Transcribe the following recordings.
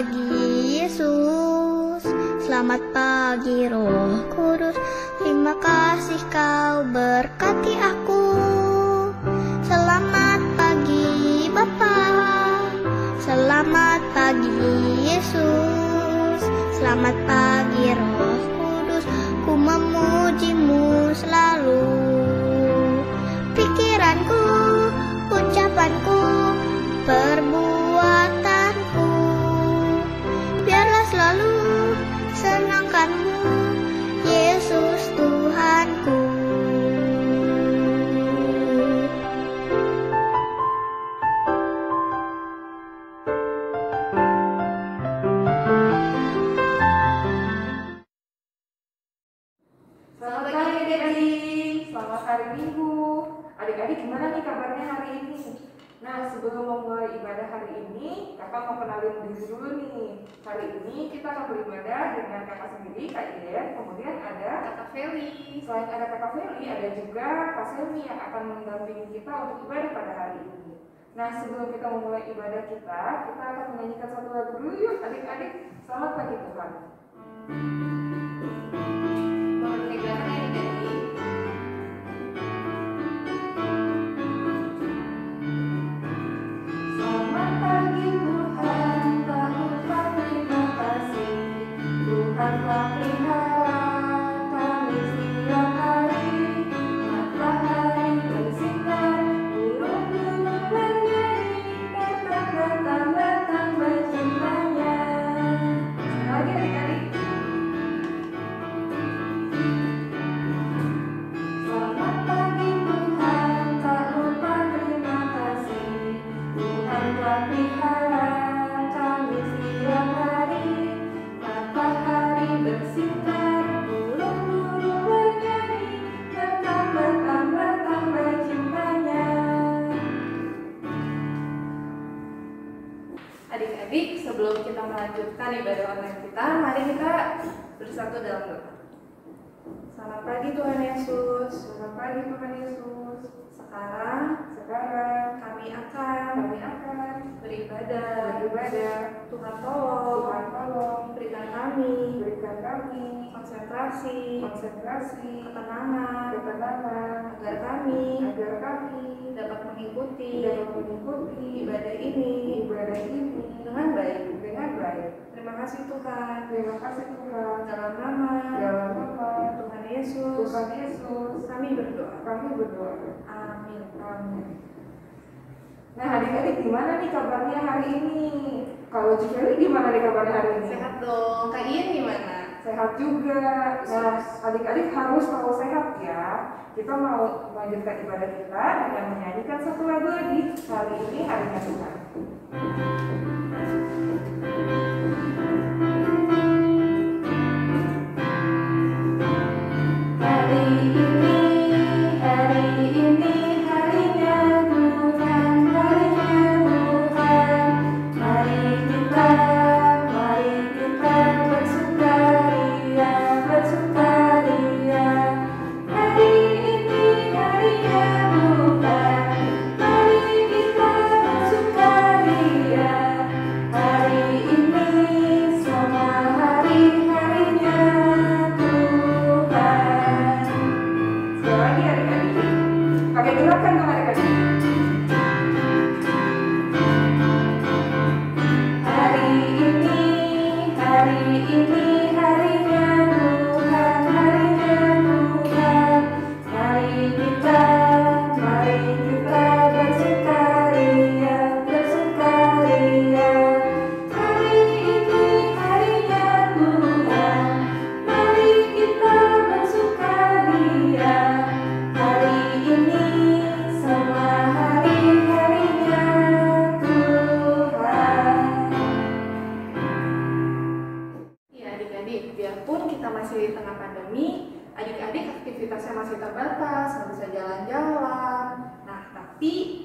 pagi Yesus, selamat pagi Roh Kudus. Terima kasih kau berkati aku. Selamat pagi Bapa, selamat pagi Yesus, selamat pagi Roh Kudus. Ku memujimu selalu. Pikiranku, ucapanku, perbuatanku, biarlah selalu senangkanmu, Yesus Tuhanku. Selamat pagi adik-adik, selamat hari Minggu. Adik-adik gimana nih kabarnya hari ini? Nah, sebelum memulai ibadah hari ini, kakak mau kenalin diri dulu nih. Hari ini kita akan beribadah dengan kakak sendiri, Kak Iden, kemudian ada kakak Feli. Selain ada kakak Feli, ada juga Kak Selmi yang akan mendampingi kita untuk ibadah pada hari ini. Nah, sebelum kita memulai ibadah kita akan menyanyikan satu lagu dulu yuk adik-adik. Selamat pagi Tuhan. Adik-adik, sebelum kita melanjutkan ibadah online kita, mari kita bersatu dalam doa. Selamat pagi Tuhan Yesus. Selamat pagi Tuhan Yesus. Sekarang kami akan beribadah. Tuhan tolong berikan kami konsentrasi, ketenangan, agar kami dapat mengikuti ibadah ini dengan baik. Terima kasih Tuhan. Dalam nama Tuhan Yesus kami berdoa. Amin. Nah, adik-adik gimana nih kabarnya hari ini? Kalau Cikeli gimana nih kabarnya hari ini? Sehat dong. Kak Ian gimana? Sehat juga. Nah, adik-adik harus selalu sehat ya. Kita mau melanjutkan ibadah kita dengan menyanyikan satu lagu lagi. Hari ini harinya Tuhan.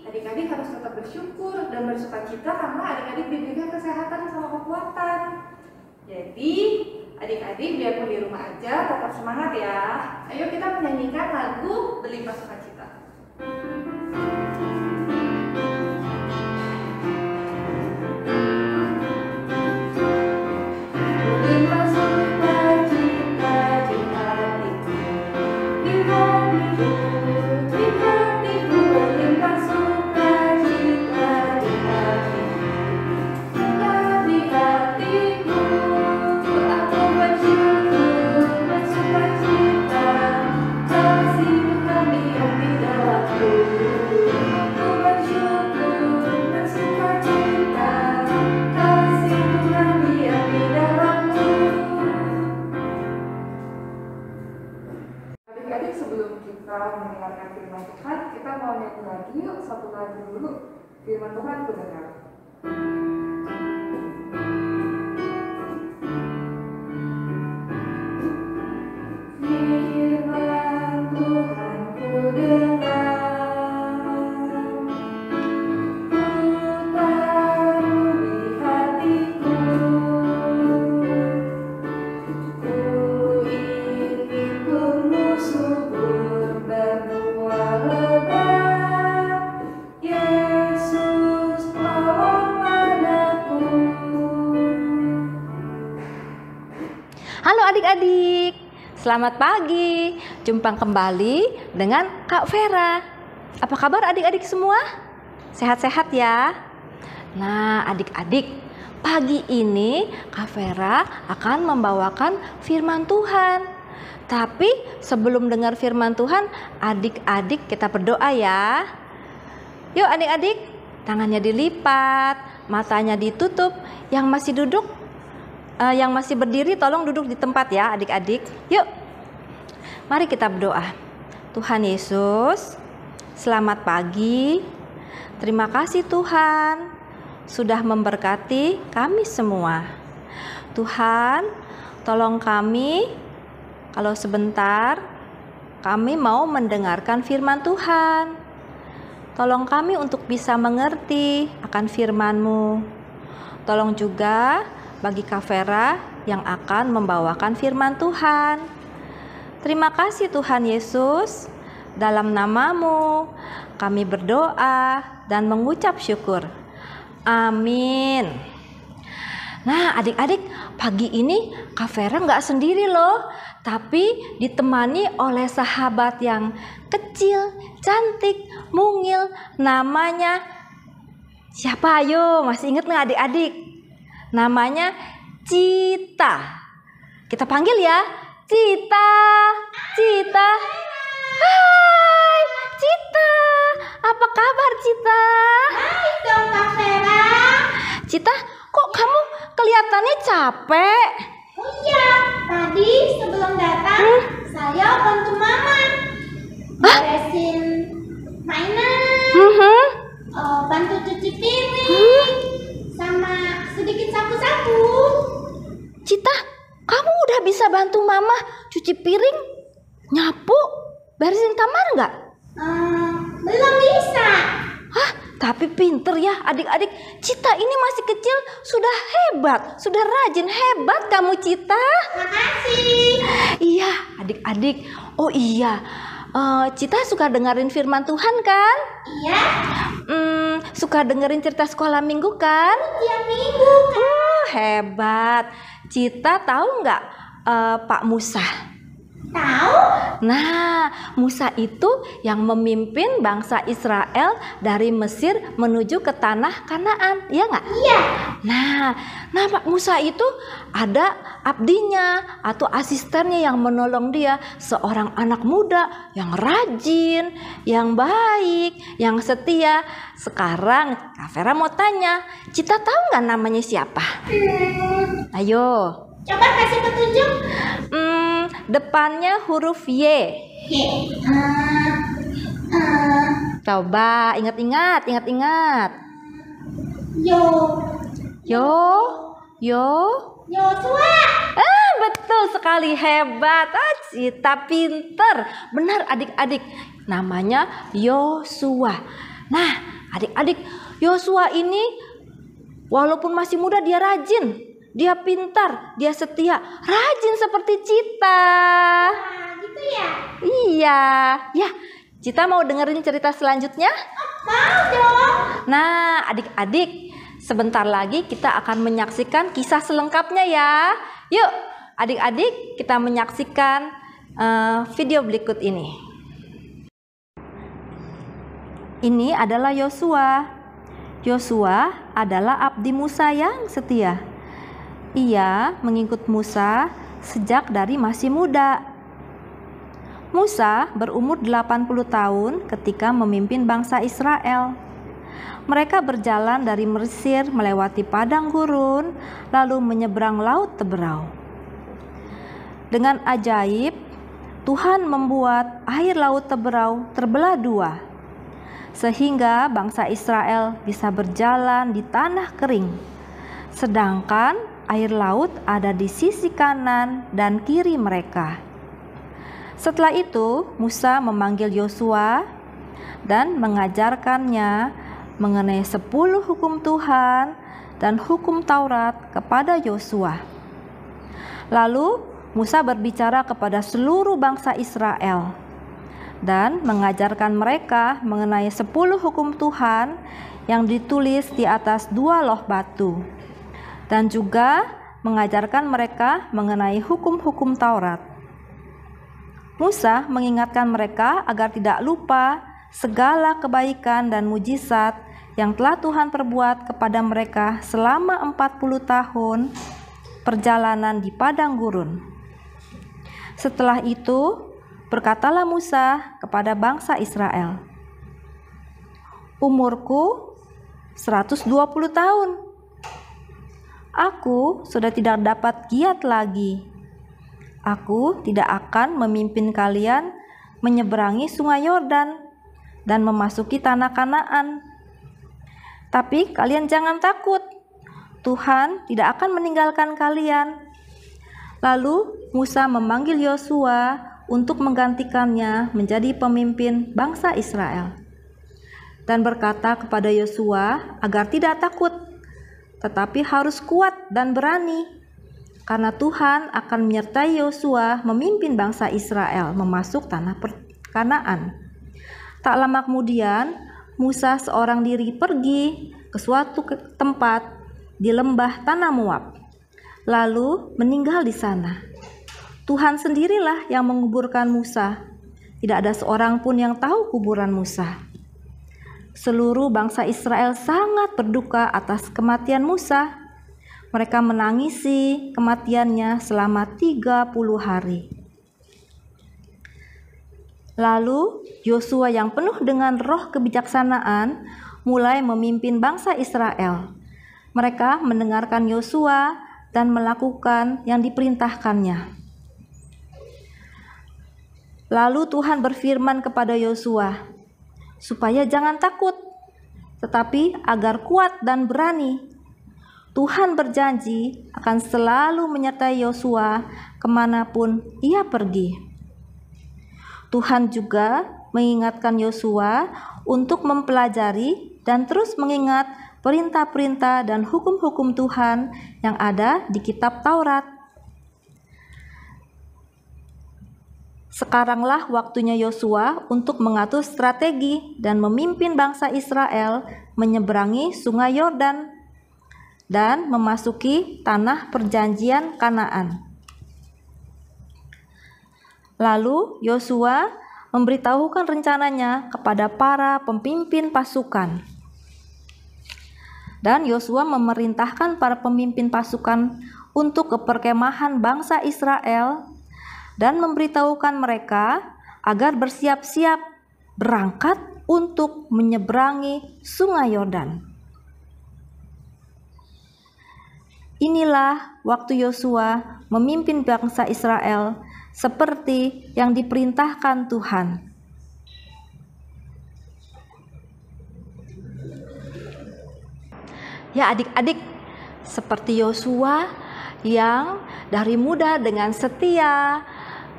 Adik-adik harus tetap bersyukur dan bersukacita karena adik-adik diberikan kesehatan sama kekuatan. Jadi, adik-adik biarpun di rumah aja tetap semangat ya. Ayo kita menyanyikan lagu Berlimpah Sukacita. Adik-adik, sebelum kita mendengarkan firman Tuhan, kita mau nyanyi lagi yuk satu lagu dulu. Firman Tuhan ku dengar. Firman Tuhan ku dengar, ku taruh di hatiku. Ku ingin tumbuh subur berbuah lebat. Yesus tolong padaku. Halo adik-adik, selamat pagi. Jumpa kembali dengan Kak Vera. Apa kabar adik-adik semua? Sehat-sehat ya? Nah adik-adik, pagi ini Kak Vera akan membawakan firman Tuhan. Tapi sebelum dengar firman Tuhan, adik-adik kita berdoa ya. Yuk adik-adik, tangannya dilipat, matanya ditutup. Yang masih duduk, yang masih berdiri tolong duduk di tempat ya adik-adik. Yuk, mari kita berdoa. Tuhan Yesus, selamat pagi. Terima kasih Tuhan sudah memberkati kami semua. Tuhan, tolong kami kalau sebentar kami mau mendengarkan firman Tuhan. Tolong kami untuk bisa mengerti akan firman-Mu. Tolong juga bagi Kak Vera yang akan membawakan firman Tuhan. Terima kasih Tuhan Yesus. Dalam nama-Mu kami berdoa dan mengucap syukur. Amin. Nah adik-adik, pagi ini Kak Vera nggak sendiri loh, tapi ditemani oleh sahabat yang kecil, cantik, mungil. Namanya siapa? Ayo, masih inget nggak adik-adik? Namanya Cita. Kita panggil ya, Cita. Cita. Hai, Cita. Apa kabar Cita? Hai dong Kak Vera. Cita, kok kamu kelihatannya capek? Oh iya, tadi sebelum datang saya bantu mama beresin mainan, bantu cuci piring, sama sedikit sapu-sapu. Cita, kamu udah bisa bantu mama cuci piring, nyapu, beresin kamar nggak? Belum bisa. Hah, tapi pinter ya adik-adik. Cita ini masih kecil, sudah hebat, sudah rajin. Hebat kamu Cita. Makasih. Iya adik-adik. Oh iya, Cita suka dengerin firman Tuhan kan? Iya, Suka dengerin cerita sekolah minggu kan? tiap minggu. Hebat. Cita tahu nggak Pak Musa? Tahu? Nah, Musa itu yang memimpin bangsa Israel dari Mesir menuju ke tanah Kanaan, ya nggak? Iya. Nah Pak Musa itu ada abdinya atau asistennya yang menolong dia, seorang anak muda yang rajin, yang baik, yang setia. Sekarang Kak Vera mau tanya, Cita tahu nggak namanya siapa? Ayo. Coba kasih petunjuk. Depannya huruf Y. Coba ingat-ingat. Yosua. Betul sekali, hebat. Cita pinter. Benar adik-adik. Namanya Yosua. Nah, adik-adik, Yosua ini walaupun masih muda dia rajin, dia pintar, dia setia, rajin seperti Cita. Gitu ya? Iya, ya. Cita mau dengerin cerita selanjutnya? Mau dong. Nah, adik-adik, sebentar lagi kita akan menyaksikan kisah selengkapnya ya. Yuk, adik-adik, kita menyaksikan video berikut ini. Ini adalah Yosua. Yosua adalah abdi Musa yang setia. Ia mengikut Musa sejak dari masih muda. Musa berumur 80 tahun ketika memimpin bangsa Israel. Mereka berjalan dari Mesir melewati padang gurun, lalu menyeberang laut Teberau. Dengan ajaib, Tuhan membuat air laut Teberau terbelah dua, sehingga bangsa Israel bisa berjalan di tanah kering, sedangkan air laut ada di sisi kanan dan kiri mereka. Setelah itu, Musa memanggil Yosua dan mengajarkannya mengenai 10 hukum Tuhan dan hukum Taurat kepada Yosua. Lalu Musa berbicara kepada seluruh bangsa Israel dan mengajarkan mereka mengenai 10 hukum Tuhan yang ditulis di atas 2 loh batu, dan juga mengajarkan mereka mengenai hukum-hukum Taurat. Musa mengingatkan mereka agar tidak lupa segala kebaikan dan mujizat yang telah Tuhan perbuat kepada mereka selama 40 tahun perjalanan di padang gurun. Setelah itu, berkatalah Musa kepada bangsa Israel, "Umurku 120 tahun. Aku sudah tidak dapat giat lagi. Aku tidak akan memimpin kalian menyeberangi sungai Yordan dan memasuki tanah Kanaan. Tapi kalian jangan takut, Tuhan tidak akan meninggalkan kalian." Lalu Musa memanggil Yosua untuk menggantikannya menjadi pemimpin bangsa Israel, dan berkata kepada Yosua agar tidak takut, tetapi harus kuat dan berani, karena Tuhan akan menyertai Yosua memimpin bangsa Israel memasuk tanah Kanaan. Tak lama kemudian, Musa seorang diri pergi ke suatu tempat di lembah tanah Moab, lalu meninggal di sana. Tuhan sendirilah yang menguburkan Musa. Tidak ada seorang pun yang tahu kuburan Musa. Seluruh bangsa Israel sangat berduka atas kematian Musa. Mereka menangisi kematiannya selama 30 hari. Lalu Yosua yang penuh dengan roh kebijaksanaan mulai memimpin bangsa Israel. Mereka mendengarkan Yosua dan melakukan yang diperintahkannya. Lalu Tuhan berfirman kepada Yosua, supaya jangan takut, tetapi agar kuat dan berani. Tuhan berjanji akan selalu menyertai Yosua kemanapun ia pergi. Tuhan juga mengingatkan Yosua untuk mempelajari dan terus mengingat perintah-perintah dan hukum-hukum Tuhan yang ada di kitab Taurat. Sekaranglah waktunya Yosua untuk mengatur strategi dan memimpin bangsa Israel menyeberangi sungai Yordan dan memasuki tanah perjanjian Kanaan. Lalu Yosua memberitahukan rencananya kepada para pemimpin pasukan. Dan Yosua memerintahkan para pemimpin pasukan untuk ke perkemahan bangsa Israel dan memberitahukan mereka agar bersiap-siap berangkat untuk menyeberangi sungai Yordan. Inilah waktu Yosua memimpin bangsa Israel seperti yang diperintahkan Tuhan. Ya adik-adik, seperti Yosua yang dari muda dengan setia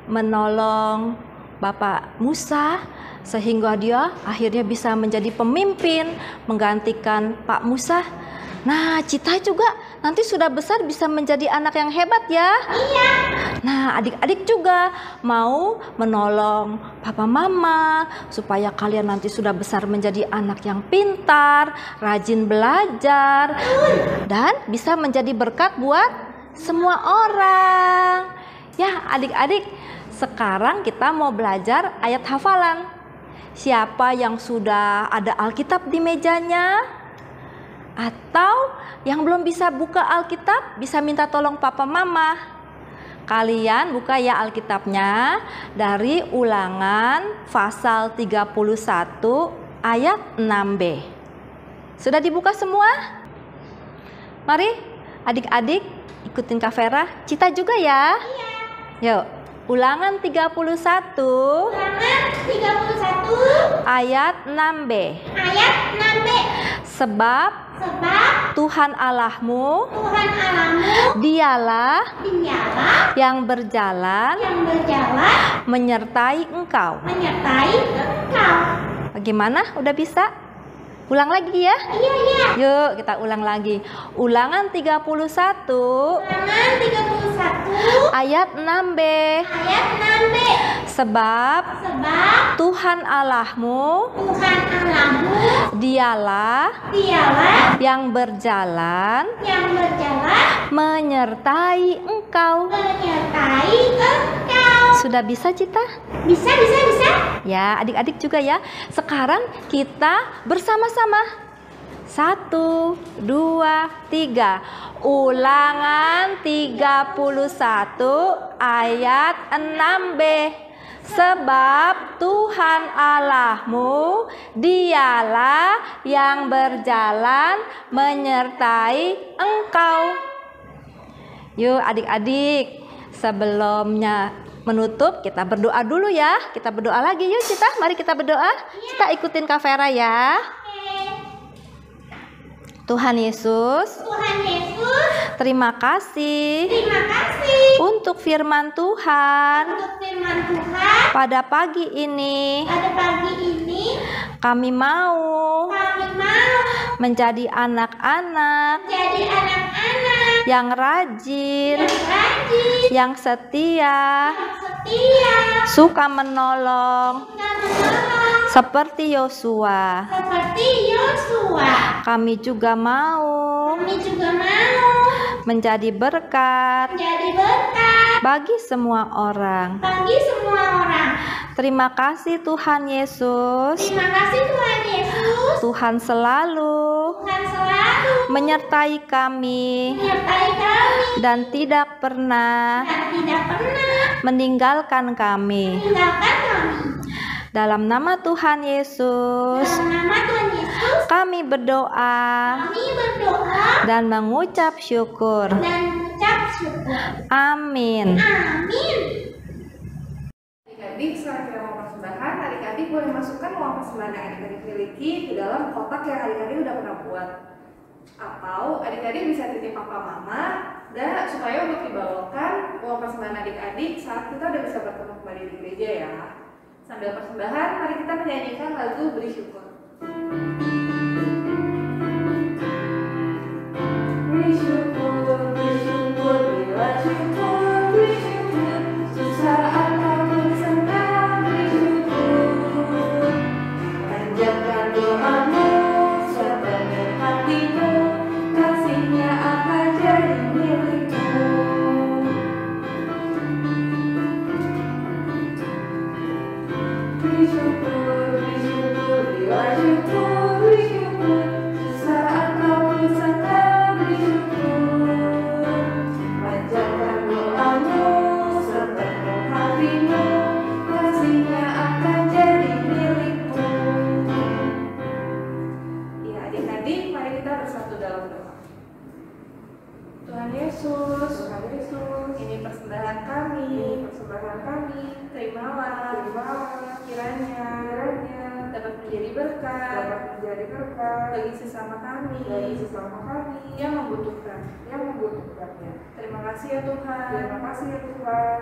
menolong Bapak Musa sehingga dia akhirnya bisa menjadi pemimpin menggantikan Pak Musa. Nah, Cita juga nanti sudah besar bisa menjadi anak yang hebat ya. Iya. Nah, adik-adik juga mau menolong papa mama supaya kalian nanti sudah besar menjadi anak yang pintar, rajin belajar, dan bisa menjadi berkat buat semua orang. Ya, adik-adik, sekarang kita mau belajar ayat hafalan. Siapa yang sudah ada Alkitab di mejanya? Atau yang belum bisa buka Alkitab, bisa minta tolong papa mama. Kalian buka ya Alkitabnya dari Ulangan pasal 31 ayat 6b. Sudah dibuka semua? Mari adik-adik ikutin Kak Vera, Cita juga ya. Yuk, Ulangan 31 Ulangan 31 ayat 6b. ayat 6b. Sebab Sebab Tuhan Allahmu Tuhan Allahmu dialah dialah yang berjalan yang berjalan menyertai engkau. menyertai engkau. Bagaimana? Udah bisa? Ulang lagi ya. Iya, iya. Yuk kita ulang lagi. Ulangan 31 Ulangan 31 ayat 6b. ayat 6b. Sebab Sebab Tuhan Allahmu Tuhan Allahmu dialah dialah yang berjalan yang berjalan menyertai engkau. menyertai engkau. Sudah bisa Cita? Bisa, bisa, bisa. Ya, adik-adik juga ya. Sekarang kita bersama-sama. 1, 2, 3. Ulangan 31 ayat 6b. Sebab Tuhan Allahmu dialah yang berjalan menyertai engkau. Yuk adik-adik, sebelumnya menutup kita berdoa dulu ya. Kita berdoa lagi yuk Cita. Mari kita berdoa. Cita ikutin Kak Vera ya. Tuhan Yesus, Tuhan Yesus, terima kasih terima kasih untuk firman Tuhan. untuk firman Tuhan. Pada pagi ini Pada pagi ini kami mau kami mau menjadi anak-anak jadi anak-anak yang rajin, yang rajin, yang setia, yang setia, suka menolong dan menolong seperti Yosua. seperti Yosua. Kami juga mau Kami juga mau menjadi berkat menjadi berkat bagi semua orang. bagi semua orang. Terima kasih Tuhan Yesus. Terima kasih Tuhan Yesus. Tuhan selalu Tuhan selalu menyertai kami menyertai kami dan tidak pernah dan tidak pernah meninggalkan kami. meninggalkan kami. Dalam nama Tuhan Yesus, Dalam nama Tuhan Yesus, kami berdoa kami berdoa dan mengucap syukur. dan mengucap syukur. Amin. Amin. Adik-adik, setelah kita mau persembahan, adik-adik boleh masukkan uang persembahan yang adik-adik miliki ke dalam kotak yang adik-adik udah pernah buat. Atau adik-adik bisa titip papa mama dan supaya untuk dibawakan uang persembahan adik-adik saat kita udah bisa bertemu kembali di gereja ya. Sambil persembahan, mari kita menyanyikan lagu Beri Syukur. Beri syukur, berilah syukur, beri syukur, susah ataupun senang, beri syukur. Panjatkan doamu, sepenuh hatimu, kasihnya akan jadi milikmu. Beri syukur, berilah syukur, beri syukur, susah ataupun senang, beri syukur. Panjatkan doamu, sepenuh hatimu, kasihnya akan jadi milikmu. Ya adik-adik, mari kita bersatu dalam doa. Tuhan Yesus, ini persembahan kami, terimalah, kiranya dapat menjadi berkat, bagi sesama kami, yang membutuhkannya. Terima kasih ya Tuhan,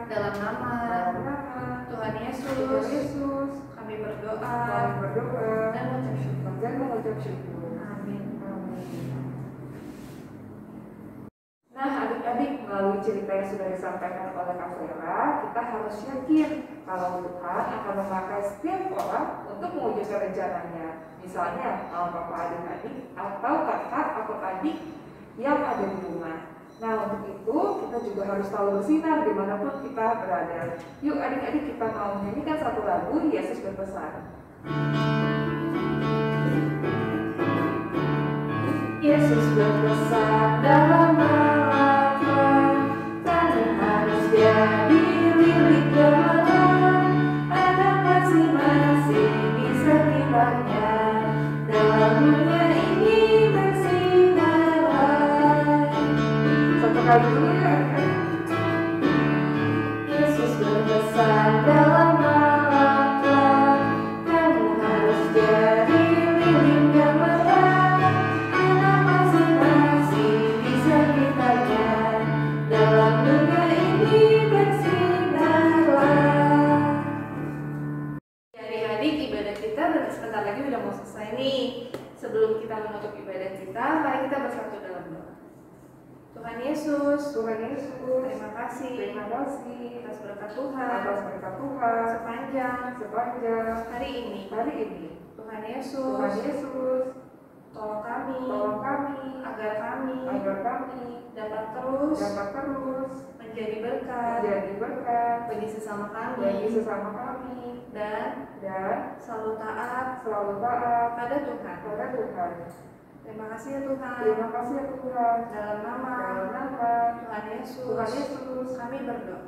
dalam nama Tuhan Yesus, kami berdoa, dan mengucap syukur. Amin. Nah, adik-adik, melalui cerita yang sudah disampaikan oleh Kak Vera, kita harus yakin kalau Tuhan akan memakai setiap orang untuk mewujudkan rencananya. Misalnya, papa adik-adik atau kakak atau adik yang ada di rumah. Nah, untuk itu kita juga harus selalu bersinar dimanapun kita berada. Yuk adik-adik, kita mau menyanyikan satu lagu, Yesus berpesan. Yesus berpesan dalam Al-Quran, kamu harus jadi milik Tuhan. Ada masing-masing di sekitarnya, dalam dunia ini bersinar. Satu kali dulu ya. Yesus berpesan dalam Al-Quran, kamu harus jadi milik Tuhan. Ada masing-masing di sekitarnya, dalam dunia ini bersinarlah. Adik-adik, ibadah kita sebentar lagi udah mau selesai nih. Sebelum kita menutup ibadah kita, mari kita bersatu dalam doa. Tuhan Yesus, Tuhan Yesus, terima kasih atas berkat Tuhan atas berkat Tuhan sepanjang hari ini. Tuhan Tuhan Yesus, tolong kami agar kami dapat terus menjadi berkat bagi sesama kami dan selalu taat pada Tuhan. Terima kasih ya Tuhan. Dalam nama Tuhan Yesus, kami berdoa.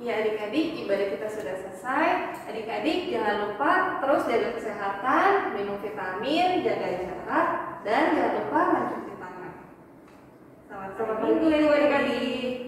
Ya adik-adik, ibadah kita sudah selesai. Adik-adik jangan lupa terus jaga kesehatan, minum vitamin, jaga jarak, dan jangan lupa mencuci tangan. Selamat Selamat minggu minggu, adik-adik.